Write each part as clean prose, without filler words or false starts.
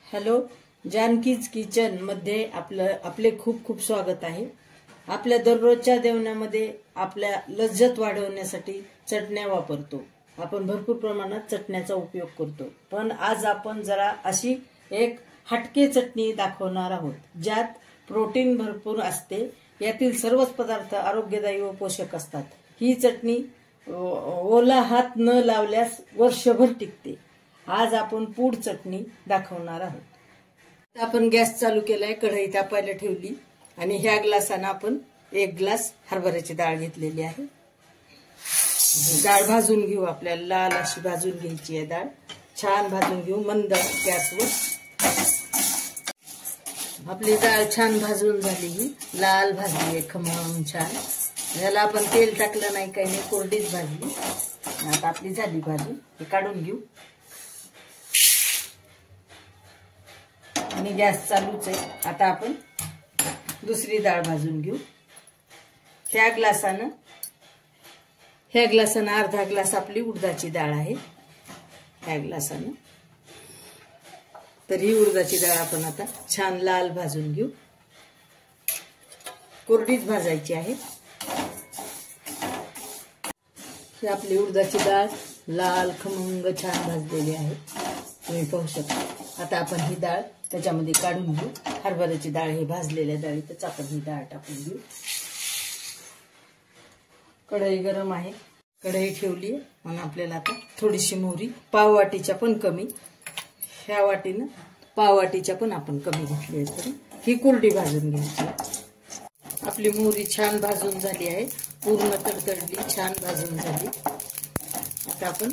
Hello, जानकीज kitchen मध्ये आपले खूप खूप स्वागत आहे। आपल्या दररोजच्या जेवणामध्ये आपल्या लज्जत वाढवण्यासाठी चटण्या वापरतो। आपण भरपूर प्रमाणात चटण्याचा उपयोग करतो, पण आज आपण जरा अशी एक हटके चटणी दाखवणार आहोत, ज्यात प्रोटीन भरपूर असते। यातील सर्वच पदार्थ आरोग्यदायी व पोषक असतात। ही चटणी ओला हात न लावल्यास वर्षभर टिकते। आज आपण पूड चटणी दाखवणार आहोत। आपण गॅस चालू केलाय, कढई तापायला ठेवली आणि ह्या ग्लासाने आपण 1 ग्लास हरभऱ्याची डाळ घेतलेली आहे। डाळ भाजून घेऊ, आपल्याला लाल अशी भाजून घ्यायची आहे। डाळ छान भाजून घेऊ मंद गॅसवर। आपली डाळ छान भाजून झाली, ही लाल भाजली आहे खमंग छान। याला आपण तेल टाकलं नाही, काही नाही, कोरडीच भाजली। आता आपली झाली भाजून, हे काढून घेऊ आणि गॅस चालूच आहे। आता आपण दुसरी डाळ भाजून घेऊ। ह्या ग्लासाने अर्धा ग्लास आपली उडदाची डाळ आहे, ह्या ग्लासाने। तर ही उडदाची डाळ आपण आता छान लाल भाजून घेऊ, कोरडीच भाजायची आहे। ही आपली उडदाची डाळ लाल खमंग छान भाजलेली आहे, तुम्ही पाहू शकता। आता आपण ही डाळ त्याच्यामध्ये काढून घेऊ। हरभऱ्याची डाळ ही भाजलेल्या डाळीतच आपण ही डाळ टाकून घेऊ। कढई गरम आहे, कढई ठेवली आणि आपल्याला आता थोडीशी मोहरी, पाव वाटीच्या पण कमी, ह्या वाटीनं पाव वाटीच्या पण आपण कमी घेतली आहे, तरी ही कोरडी भाजून घ्यायची। आपली मोहरी छान भाजून झाली आहे, पूर्ण तडतडली, छान भाजून झाली। आता आपण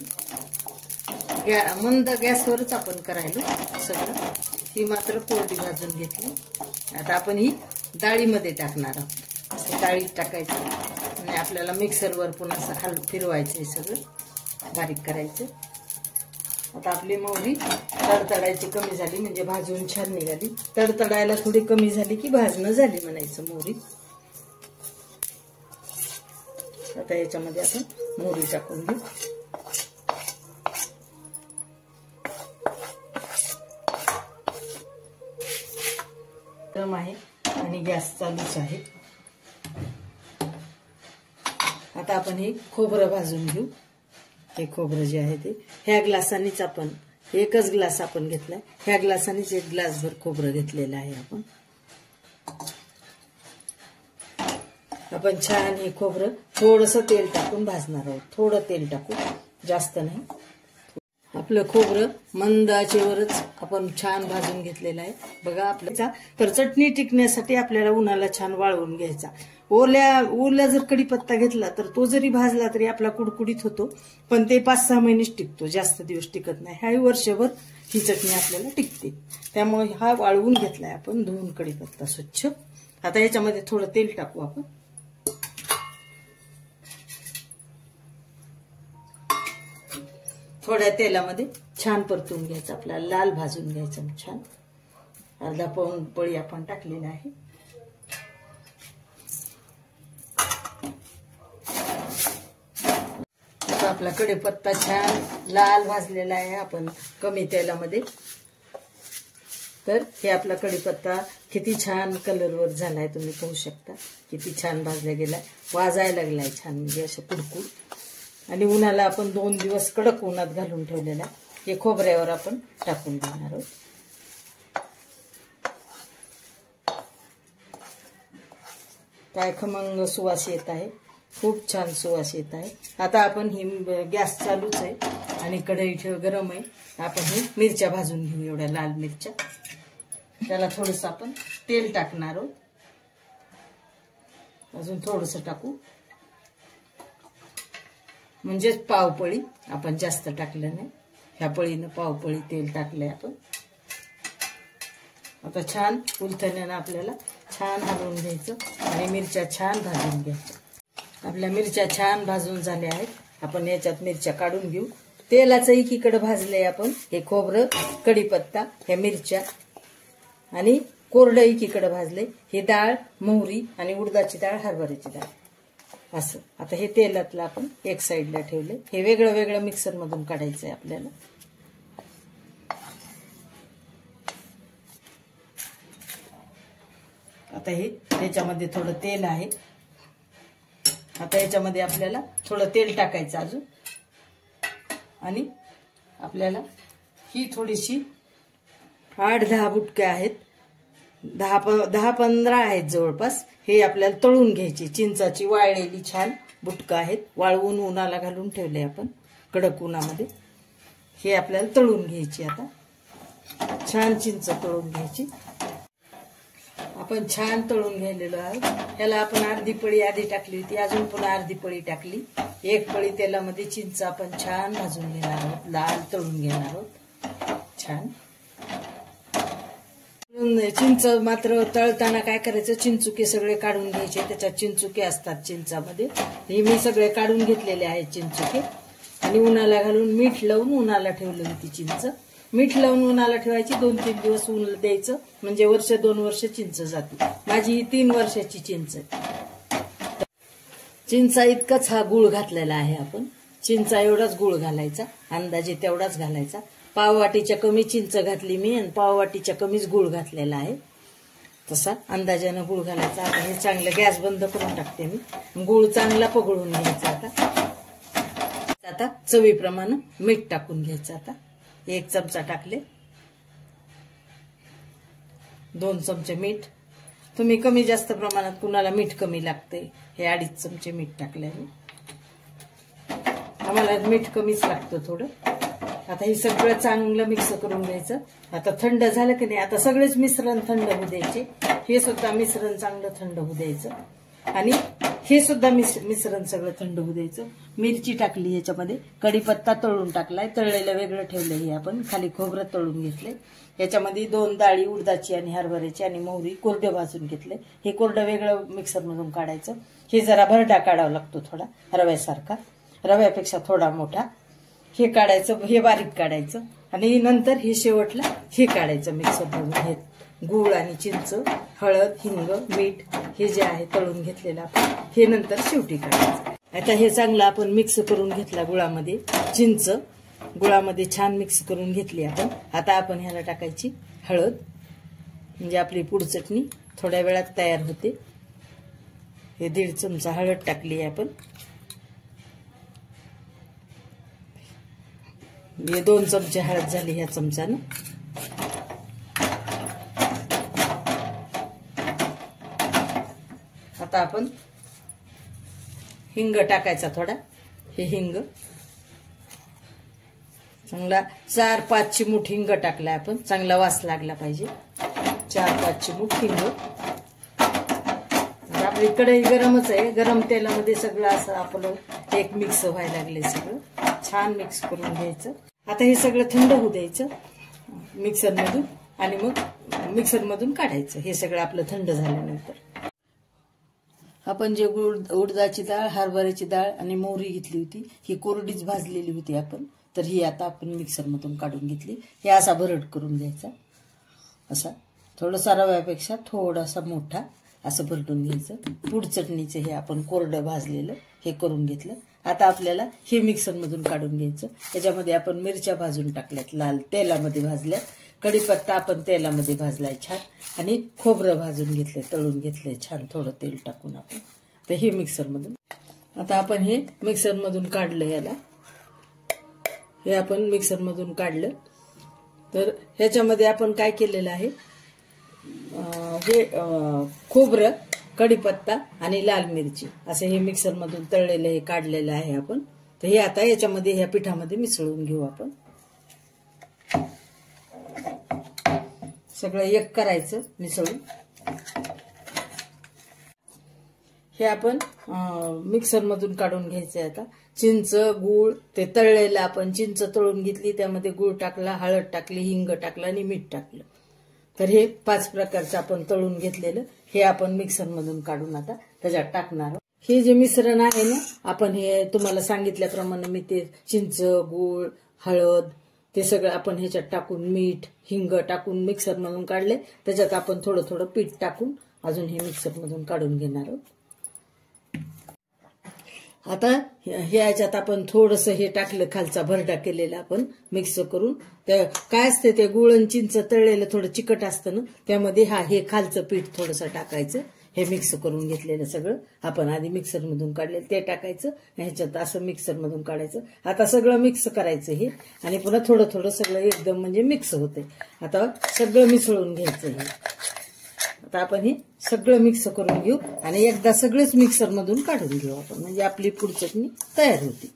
मंद गॅसवरच आपण करायला सगळं। ही मात्र कोरडी भाजून घेतली। आता आपण ही डाळीमध्ये टाकणार आहोत, डाळीत टाकायचं आणि आपल्याला मिक्सरवर पुन्हा फिरवायचं, सगळं बारीक करायचं। आता आपली मोहरी तडतडायची कमी झाली, म्हणजे भाजून छान निघाली। तडतडायला थोडी कमी झाली की भाजणं झाली म्हणायचं मोहरी। आता याच्यामध्ये आपण मोहरी टाकून घेऊ। गरम आहे आणि गॅस चालूच आहे। आता आपण हे खोबरं भाजून घेऊ। हे खोबरं जे आहे ते ह्या ग्लासानेच आपण, एकच ग्लास आपण घेतलाय, ह्या ग्लासानेच 1 ग्लासभर खोबरं घेतलेलं आहे आपण। आपण छान हे खोबरं थोडंसं तेल टाकून भाजणार आहोत, थोडं तेल टाकू, जास्त नाही। आपलं खोबरं मंद आचेवरच आपण छान भाजून घेतलेलं आहे बघा। आपल्याचा तर चटणी टिकण्यासाठी आपल्याला उन्हाला छान वाळवून घ्यायचा। ओल्या जर कढीपत्ता घेतला तर तो जरी भाजला तरी आपला कुडकुडीत होतो, पण ते 5-6 महिनेच टिकतो, जास्त दिवस टिकत नाही। हा वर्षभर ही चटणी आपल्याला टिकते, त्यामुळे हा वाळवून घेतलाय आपण, धुवून कढीपत्ता स्वच्छ। आता याच्यामध्ये थोडं तेल टाकू आपण। थोड्या तेलामध्ये छान परतून घ्यायचं, आपल्याला लाल भाजून घ्यायचं छान। अर्धा पाऊण पळी आपण टाकलेला आहे। आता आपला कढीपत्ता छान लाल भाजलेला आहे आपण कमी तेलामध्ये। तर हे आपला कढीपत्ता किती छान कलरवर झालाय, तुम्ही पाहू शकता, किती छान भाजला गेलाय, वाजायला लागलाय छान, म्हणजे असं कुडकुड। आणि उन्हाला आपण 2 दिवस कडक उन्हात घालून ठेवलेला, हे खोबऱ्यावर आपण टाकून देणार आहोत। काय खमंग सुवास येत आहे, खूप छान सुवास येत आहे। आता आपण ही गॅस चालूच आहे आणि कढई गरम आहे। आपण ही मिरच्या भाजून घेऊ, एवढ्या लाल मिरच्या। त्याला थोडंसं आपण तेल टाकणार आहोत, अजून थोडंसं टाकू, म्हणजेच पावपळी, आपण जास्त टाकलं नाही, ह्या पळीनं पावपळी तेल टाकलंय आपण। आता छान उलथण्यानं आपल्याला छान हलवून घ्यायचं आणि मिरच्या छान भाजून घ्यायच्या। आपल्या मिरच्या छान भाजून झाल्या आहेत, आपण याच्यात मिरच्या काढून घेऊ। तेलाचं एकीकडे भाजलंय आपण, हे खोबरं, कढीपत्ता, ह्या मिरच्या आणि कोरडं एकीकडे भाजले, हे डाळ, मोहरी आणि उडदाची डाळ, हरभऱ्याची डाळ असं। आता हे तेलातलं आपण एक साईडला ठेवले, हे वेगळं वेगळं मिक्सर मधून काढायचंय आपल्याला। आता हे त्याच्यामध्ये थोडं तेल आहे. आता याच्यामध्ये आपल्याला थोडं तेल टाकायचं अजून, आणि आपल्याला ही थोडीशी 8-10 बुटके आहेत, 10-15 आहेत जवळपास. हे आपल्याला तळून घ्यायची. चिंचाची वाळलेली छान बुटकं आहेत, वाळवून उन्हाला घालून ठेवले आपण कडक उन्हामध्ये. हे आपल्याला तळून घ्यायची. आता छान चिंच तळून घ्यायची. आपण छान तळून घेतलेलो आहोत. याला आपण अर्धी पळी आधी टाकली होती, अजून पुन्हा अर्धी पळी टाकली. 1 पळी तेलामध्ये चिंच आपण छान भाजून घेणार आहोत, लाल तळून घेणार आहोत छान. चिंच मात्र तळताना काय करायचं, चिंचुके सगळे काढून घ्यायचे. त्याच्यात चिंचुके असतात चिंचामध्ये. हे मी सगळे काढून घेतलेले आहेत चिंचुके, आणि उन्हाला घालून मीठ लावून उन्हाला ठेवली होती चिंच. मीठ लावून उन्हाला ठेवायची, 2-3 दिवस ऊन द्यायचं, म्हणजे 1-2 वर्ष चिंच जाते. माझी ही 3 वर्षाची चिंच आहे. चिंचा इतकाच हा गुळ घातलेला आहे आपण. चिंचा एवढाच गुळ घालायचा, अंदाजे तेवढाच घालायचा. पाववाटीच्या कमी चिंच घातली मी, आणि पाववाटीच्या कमीच गुळ घातलेला आहे. तसा अंदाजानं गुळ घालायचा. आता हे चांगलं गॅस बंद करून टाकते मी. गुळ चांगला पगळून घ्यायचा. आता चवीप्रमाणे मीठ टाकून घ्यायचं. आता 1 चमचा टाकले, 2 चमचे मीठ. तुम्ही कमी जास्त प्रमाणात, कुणाला मीठ कमी लागते, हे 2.5 चमचे मीठ टाकले मी. आम्हाला मीठ कमीच लागतं थोडं. आता हे सगळं चांगलं मिक्स करून घ्यायचं. आता थंड झालं की नाही, आता सगळेच मिश्रण थंड होऊ द्यायचे. हे सुद्धा मिश्रण चांगलं थंड होऊ द्यायचं, आणि हे सुद्धा मिश्रण सगळं थंड होऊ द्यायचं. मिरची टाकली याच्यामध्ये, कढीपत्ता तळून टाकलाय, तळलेलं वेगळं ठेवलंय. हे आपण खाली खोबरं तळून घेतले. याच्यामध्ये 2 डाळी, उडदाची आणि हरभऱ्याची, आणि मोहरी कोरडे भाजून घेतले. हे कोरडं वेगळं मिक्सरमधून काढायचं. हे जरा भरडा काढावा लागतो थोडा, रव्यासारखा, रव्यापेक्षा थोडा मोठा. हे काढायचं, हे बारीक काढायचं, आणि नंतर हे शेवटला हे काढायचं मिक्सरमधून. हे गूळ आणि चिंच, हळद, हिंग, मीठ हे जे आहे तळून घेतलेलं आपण, हे नंतर शेवटी काढायचं. आता हे चांगलं आपण मिक्स करून घेतला गुळामध्ये. चिंच गुळामध्ये छान मिक्स करून घेतली आपण. आता आपण ह्याला टाकायची हळद, म्हणजे आपली पूड चटणी थोड्या वेळात तयार होते. हे 1.5 चमचा हळद टाकली आपण. हे 2 चमचे हळद झाली ह्या चमच्यानं. आता आपण हिंग टाकायचा थोडा. हे हिंग चांगला 4-5 चिमूट हिंग टाकलाय आपण. चांगला वास लागला पाहिजे. 4-5 चिमूट हिंग. आपली कढई गरमच आहे, गरम तेलामध्ये सगळं असं आपलं एक मिक्स व्हायला लागले. सगळं छान मिक्स करून घ्यायचं. आता हे सगळं थंड होऊ द्यायचं मिक्सरमधून, आणि मग मिक्सरमधून काढायचं. हे सगळं आपलं थंड झाल्यानंतर आपण जे उडदाची डाळ, हरभऱ्याची डाळ आणि मोहरी घेतली होती, ही कोरडीच भाजलेली होती आपण. तर ही आता आपण मिक्सरमधून काढून घेतली. हे असा भरड करून घ्यायचा, असा थोडासा रव्यापेक्षा थोडासा मोठा असं भरटून घ्यायचं. पूड चटणीचं हे आपण कोरडं भाजलेलं हे करून घेतलं. आता आपल्याला हे मिक्सरमधून काढून घ्यायचं. त्याच्यामध्ये आपण मिरच्या भाजून टाकल्यात, लाल तेलामध्ये भाजल्यात. कढीपत्ता आपण तेलामध्ये भाजलाय छान, आणि खोबरं भाजून घेतलंय, तळून घेतलंय छान थोडं तेल टाकून आपण. तर हे मिक्सरमधून आता आपण हे मिक्सरमधून काढलं. याला हे आपण मिक्सरमधून काढलं. तर ह्याच्यामध्ये आपण काय केलेलं आहे, हे खोबरं, कढीपत्ता आणि लाल मिरची असं हे मिक्सरमधून तळलेलं हे काढलेलं आहे आपण. तर हे आता याच्यामध्ये ह्या पिठामध्ये मिसळून घेऊ आपण. सगळं एक करायचं मिसळून. हे आपण मिक्सरमधून काढून घ्यायचं. आता चिंच, गूळ ते तळलेलं आपण चिंच तळून घेतली, त्यामध्ये गूळ टाकला, हळद टाकली, हिंग टाकलं आणि मीठ टाकलं. तर हे 5 प्रकारचं आपण तळून घेतलेलं हे आपण मिक्सरमधून काढून आता त्याच्यात टाकणार. हे जे मिश्रण आहे ना, आपण हे तुम्हाला सांगितल्याप्रमाणे मी ते चिंच, गूळ, हळद ते सगळं आपण ह्याच्यात टाकून, मीठ, हिंग टाकून मिक्सरमधून काढले. त्याच्यात आपण थोडं थोडं पीठ टाकून अजून हे मिक्सरमधून काढून घेणार आहोत. आता ह्याच्यात आपण थोडंसं हे टाकलं, खालचा भरडा केलेला आपण मिक्स करून. काय असते ते गुळ आणि चिंच तळलेलं थोडं चिकट असतं ना, त्यामध्ये हे खालचं पीठ थोडंसं टाकायचं. हे मिक्स करून घेतलेलं सगळं आपण आधी मिक्सरमधून काढलेलं ते टाकायचं. ह्याच्यात असं मिक्सरमधून काढायचं. आता सगळं मिक्स करायचं हे, आणि पुन्हा थोडं थोडं सगळं एकदम म्हणजे मिक्स होते. आता सगळं मिसळून घ्यायचं हे. आता आपण हे सगळं मिक्स करून घेऊ आणि एकदा सगळंच मिक्सरमधून काढून घेऊ आपण, म्हणजे आपली पूड चटणी तयार होती.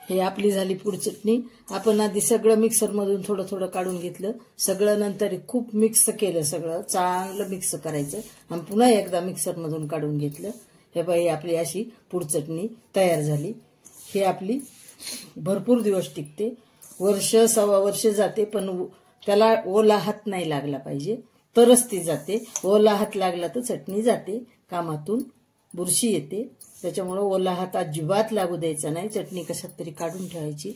हे आपली झाली पूड चटणी. आपण आधी सगळं मिक्सरमधून थोडं थोडं काढून घेतलं. सगळं नंतर खूप मिक्स केलं, सगळं चांगलं मिक्स करायचं आणि पुन्हा एकदा मिक्सरमधून काढून घेतलं. हे बाई आपली अशी पूड चटणी तयार झाली. ही आपली भरपूर दिवस टिकते, वर्ष सव्वा वर्ष जाते, पण त्याला ओला हात नाही लागला पाहिजे तरच ती जाते. ओला हात लागला तर चटणी जाते कामातून, बुरशी येते. त्याच्यामुळे ओला हात अजिबात लागू द्यायचा नाही. चटणी कशात तरी काढून ठेवायची.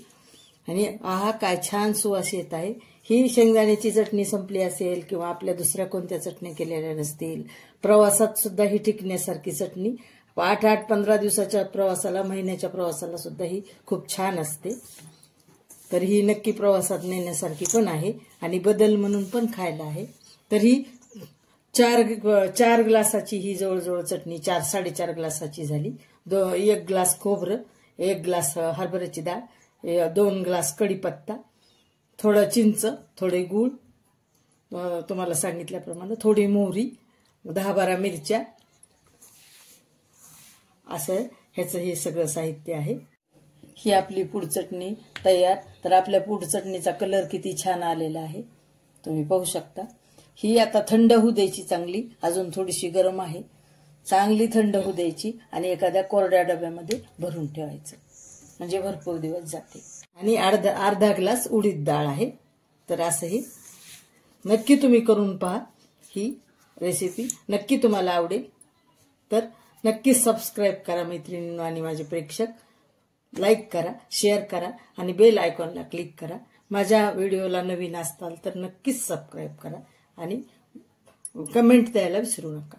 आणि आहा काय छान सुवास येत आहे. ही शेंगदाण्याची चटणी संपली असेल किंवा आपल्या दुसऱ्या कोणत्या चटण्या केलेल्या नसतील, प्रवासात सुद्धा ही टिकण्यासारखी चटणी 8-8 15 दिवसाच्या प्रवासाला, महिन्याच्या प्रवासाला सुद्धा ही खूप छान असते. तर ही नक्की प्रवासात नेण्यासारखी पण आहे आणि बदल म्हणून पण खायला आहे. तर ही 4 ग्लासाची ही जवळजवळ चटणी 4-4.5 ग्लासाची झाली. 1 ग्लास खोबरं, 1 ग्लास हरभऱ्याची डाळ, 2 ग्लास कढीपत्ता, थोडं चिंच, थोडे गूळ, तुम्हाला सांगितल्याप्रमाणे थोडी मोहरी, 10-12 मिरच्या, असं ह्याचं हे सगळं साहित्य आहे. ही आपली पूड चटणी तयार. तर आपल्या पूड चटणीचा कलर किती छान आलेला आहे तुम्ही पाहू शकता. ही आता थंड होऊ द्यायची चांगली, अजून थोडीशी गरम आहे. चांगली थंड होऊ द्यायची आणि एखाद्या कोरड्या डब्यामध्ये भरून ठेवायचं, म्हणजे भरपूर दिवस जाते. आणि अर्धा ग्लास उडीद डाळ आहे. तर असं ही नक्की तुम्ही करून पहा. ही रेसिपी नक्की तुम्हाला आवडेल. तर नक्की सबस्क्राईब करा मैत्रिणींनो, आणि माझे प्रेक्षक लाईक करा, शेअर करा आणि बेल आयकॉनला क्लिक करा. माझ्या व्हिडिओला नवीन असताल तर नक्कीच सबस्क्राईब करा आणि कमेंट द्यायला विसरू नका.